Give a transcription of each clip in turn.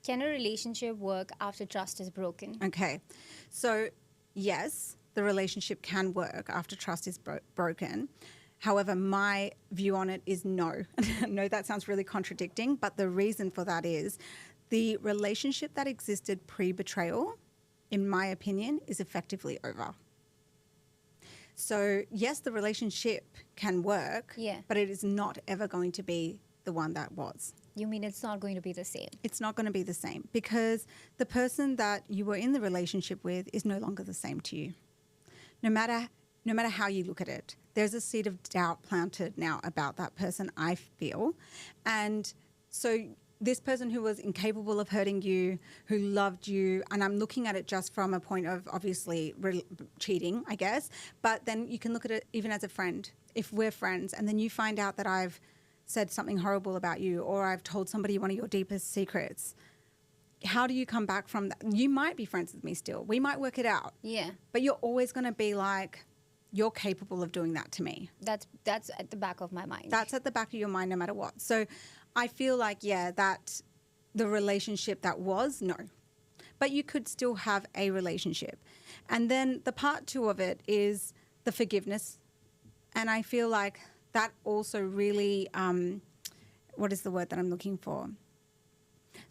Can a relationship work after trust is broken? Okay. So, yes, the relationship can work after trust is broken. However, my view on it is no. No, that sounds really contradicting, but the reason for that is the relationship that existed pre-betrayal, in my opinion, is effectively over. So, yes, the relationship can work, Yeah. but it is not ever going to be the one that was. You mean it's not going to be the same? It's not going to be the same because the person that you were in the relationship with is no longer the same to you. No matter how you look at it, there's a seed of doubt planted now about that person, I feel. And so this person who was incapable of hurting you, who loved you, and I'm looking at it just from a point of obviously cheating, I guess, but then you can look at it even as a friend. If we're friends and then you find out that I've said something horrible about you or I've told somebody one of your deepest secrets, how do you come back from that? You might be friends with me still. We might work it out. Yeah. But you're always going to be like, you're capable of doing that to me. That's at the back of my mind. That's at the back of your mind no matter what. So I feel like, yeah, that the relationship that was, no. But you could still have a relationship. And then the part two of it is the forgiveness. And I feel like that also really, what is the word that I'm looking for?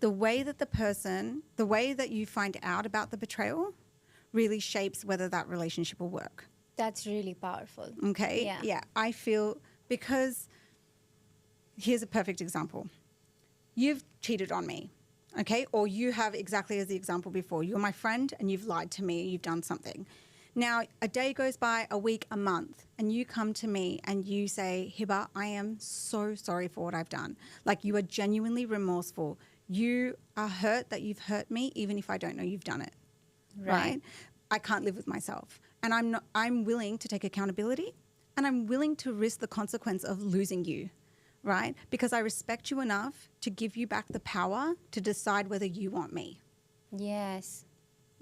The way that you find out about the betrayal really shapes whether that relationship will work. That's really powerful. Okay? Yeah. I feel because here's a perfect example. You've cheated on me, okay? Or you have exactly as the example before. You're my friend and you've lied to me, you've done something. Now, a day goes by, a week, a month, and you come to me and you say, Hiba, I am so sorry for what I've done. Like, you are genuinely remorseful. You are hurt that you've hurt me, even if I don't know you've done it. Right? I can't live with myself. And I'm willing to take accountability and I'm willing to risk the consequence of losing you, right? Because I respect you enough to give you back the power to decide whether you want me. Yes.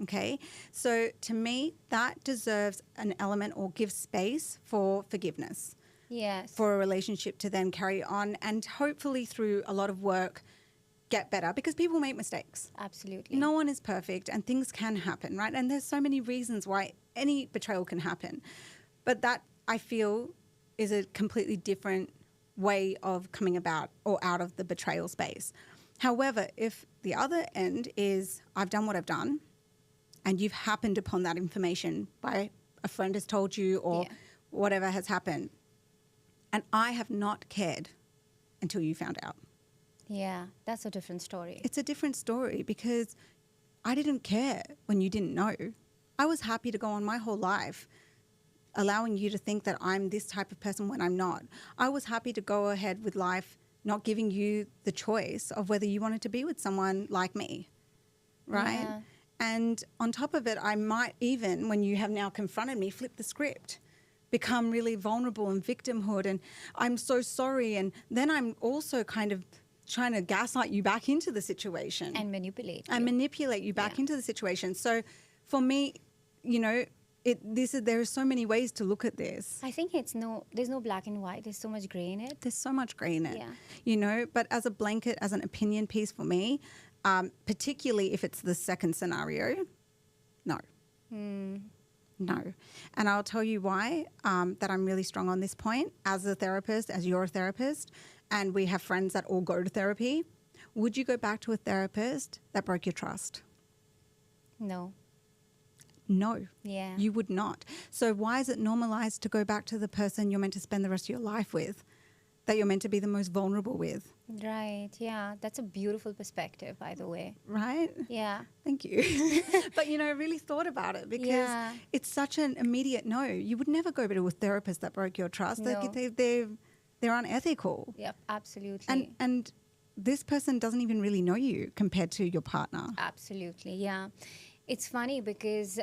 Okay, so to me, that deserves an element or gives space for forgiveness. Yes. For a relationship to then carry on and hopefully through a lot of work get better because people make mistakes. Absolutely. No one is perfect and things can happen, right? And there's so many reasons why any betrayal can happen. But that, I feel, is a completely different way of coming about or out of the betrayal space. However, if the other end is I've done what I've done, and you've happened upon that information by a friend has told you or whatever has happened, and I have not cared until you found out. Yeah, that's a different story. It's a different story because I didn't care when you didn't know. I was happy to go on my whole life allowing you to think that I'm this type of person when I'm not. I was happy to go ahead with life not giving you the choice of whether you wanted to be with someone like me, right? Yeah. And on top of it, I might even, when you have now confronted me, flip the script, become really vulnerable and victimhood and I'm so sorry. And then I'm also kind of trying to gaslight you back into the situation. And manipulate And you. manipulate you back into the situation. So for me, you know, there are so many ways to look at this. I think there's no black and white. There's so much gray in it. There's so much gray in it, Yeah. you know, but as a blanket, as an opinion piece for me, particularly if it's the second scenario, no. No. And I'll tell you why that I'm really strong on this point. As a therapist, as you're a therapist, and we have friends that all go to therapy, would you go back to a therapist that broke your trust? No. No. Yeah. You would not. So why is it normalized to go back to the person you're meant to spend the rest of your life with, that you're meant to be the most vulnerable with? Right. Yeah. That's a beautiful perspective, by the way. Right? Yeah. Thank you. But, you know, I really thought about it because it's such an immediate no. You would never go to a therapist that broke your trust. No. They're unethical. Yep. Absolutely. And this person doesn't even really know you compared to your partner. Absolutely. Yeah. It's funny because,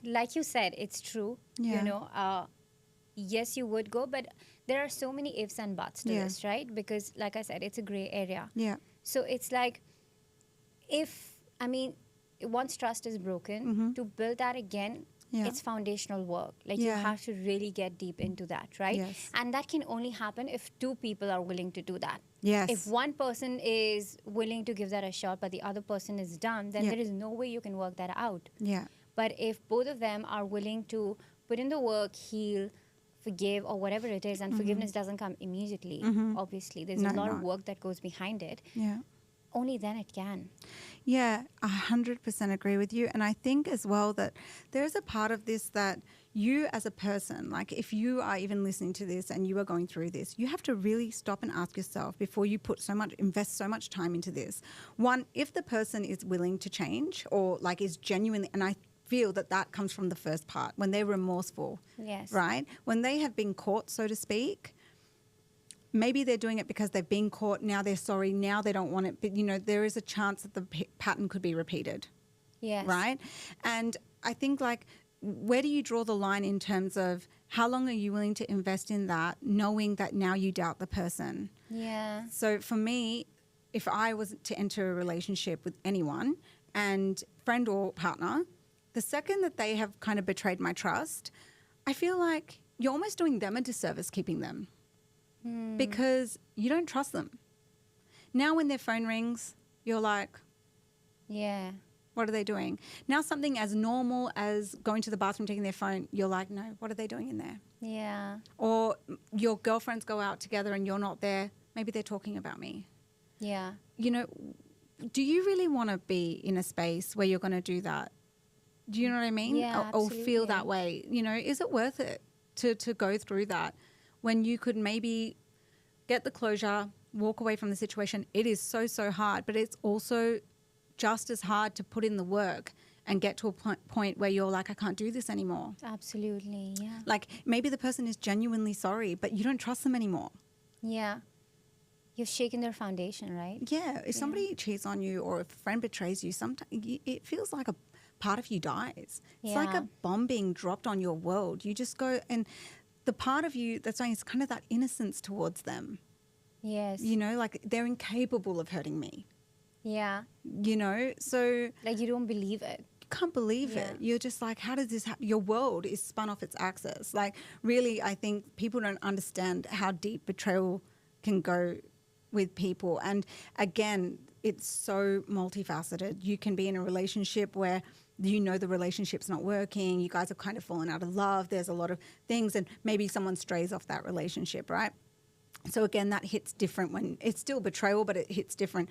like you said, it's true. Yeah. You know, yes, you would go, but there are so many ifs and buts to this, right? Because, like I said, it's a gray area. Yeah. So it's like, once trust is broken, to build that again, it's foundational work. Like you have to really get deep into that, right? Yes. And that can only happen if two people are willing to do that. Yes. If one person is willing to give that a shot, but the other person is done, then Yeah. there is no way you can work that out. Yeah. But if both of them are willing to put in the work, heal, forgive, or whatever it is, and forgiveness doesn't come immediately, obviously, there's No, a lot of not. work that goes behind it, Yeah. only then it can. Yeah, 100% agree with you. And I think as well that there's a part of this that you as a person, like if you are even listening to this and you are going through this, you have to really stop and ask yourself before you invest so much time into this. One, if the person is willing to change or like is genuinely, and I feel that that comes from the first part, when they're remorseful, Yes. right? When they have been caught, so to speak, maybe they're doing it because they've been caught. Now they're sorry. Now they don't want it. But, you know, there is a chance that the pattern could be repeated. Yes. Right? And I think, like, where do you draw the line in terms of how long are you willing to invest in that, knowing that now you doubt the person? Yeah. So for me, if I was to enter a relationship with anyone, and friend or partner, the second that they have kind of betrayed my trust, I feel like you're almost doing them a disservice keeping them. Because you don't trust them. Now when their phone rings, you're like, Yeah. what are they doing? Now something as normal as going to the bathroom, taking their phone, you're like, no, what are they doing in there? Yeah. Or your girlfriends go out together and you're not there. Maybe they're talking about me. Yeah. You know, do you really want to be in a space where you're going to do that? Do you know what I mean? Yeah, Or feel absolutely. that way? You know, is it worth it to go through that when you could maybe get the closure, walk away from the situation? It is so, so hard, but it's also just as hard to put in the work and get to a point where you're like, I can't do this anymore. Absolutely. Yeah. Like maybe the person is genuinely sorry, but you don't trust them anymore. Yeah. You've shaken their foundation, right? Yeah, if somebody cheats on you or if a friend betrays you, sometimes it feels like a part of you dies. It's like Yeah. a bomb being dropped on your world. You just go, and the part of you that's saying is kind of that innocence towards them. Yes. You know, like they're incapable of hurting me. Yeah. You know, so you Like you don't believe it. can't believe it. You're just like, how does this happen? Your world is spun off its axis. Like, really, I think people don't understand how deep betrayal can go with people. And again, it's so multifaceted. You can be in a relationship where you know the relationship's not working. You guys have kind of fallen out of love. There's a lot of things, and maybe someone strays off that relationship, right? So again, that hits different when it's still betrayal, but it hits different.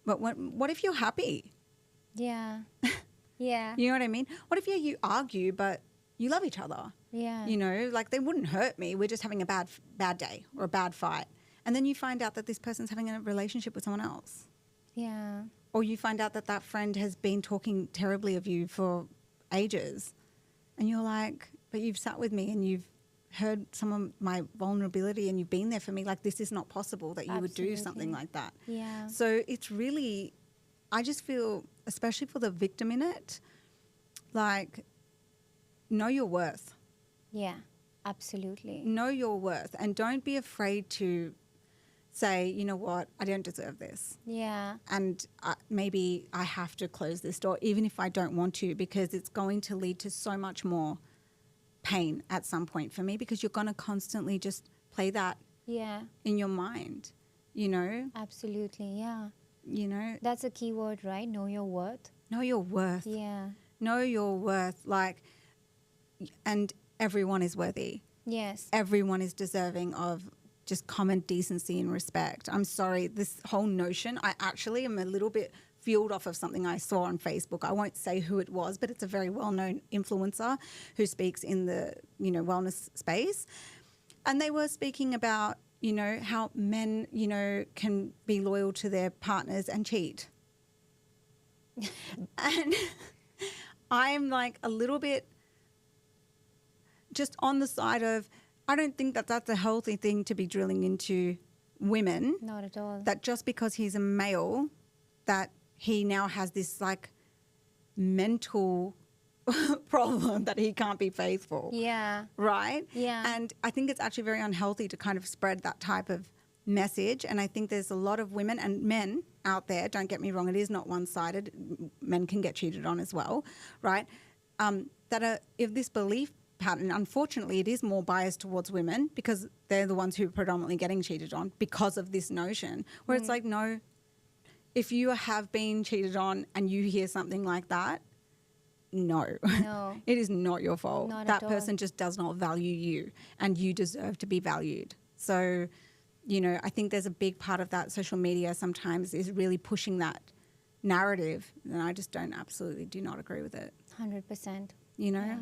But what if you're happy? Yeah. Yeah. You know what I mean? What if you argue, but you love each other? Yeah. You know, like they wouldn't hurt me. We're just having a bad day or a bad fight. And then you find out that this person's having a relationship with someone else. Yeah. Or you find out that that friend has been talking terribly of you for ages. And you're like, but you've sat with me and you've heard some of my vulnerability and you've been there for me. Like, this is not possible that you would do something Absolutely. like that. Yeah. So it's really, I just feel, especially for the victim in it, like, know your worth. Yeah. Absolutely. Know your worth. And don't be afraid to say, you know what, I don't deserve this. Yeah. And maybe I have to close this door, even if I don't want to, because it's going to lead to so much more pain at some point for me, because you're going to constantly just play that Yeah. in your mind, you know? Absolutely. Yeah. You know, That's a key word, right? Know your worth. know your worth. Yeah. Know your worth. Like, and everyone is worthy. Yes. Everyone is deserving of just common decency and respect. I'm sorry, this whole notion, I actually am a little bit fueled off of something I saw on Facebook. I won't say who it was, but it's a very well-known influencer who speaks in the, you know, wellness space. And they were speaking about, you know, how men, you know, can be loyal to their partners and cheat. And I'm like a little bit just on the side of, I don't think that that's a healthy thing to be drilling into women, Not at all. that just because he's a male, that he now has this like mental problem that he can't be faithful. Yeah. Right? Yeah. And I think it's actually very unhealthy to kind of spread that type of message. And I think there's a lot of women and men out there, don't get me wrong, it is not one-sided. Men can get cheated on as well, right? That are of this belief pattern, unfortunately, it is more biased towards women because they're the ones who are predominantly getting cheated on because of this notion where it's like, no, if you have been cheated on and you hear something like that, no, it is not your fault. Not that at person all. just does not value you and you deserve to be valued. So, you know, I think there's a big part of that social media sometimes is really pushing that narrative. And I just do not agree with it. 100%. You know? Yeah.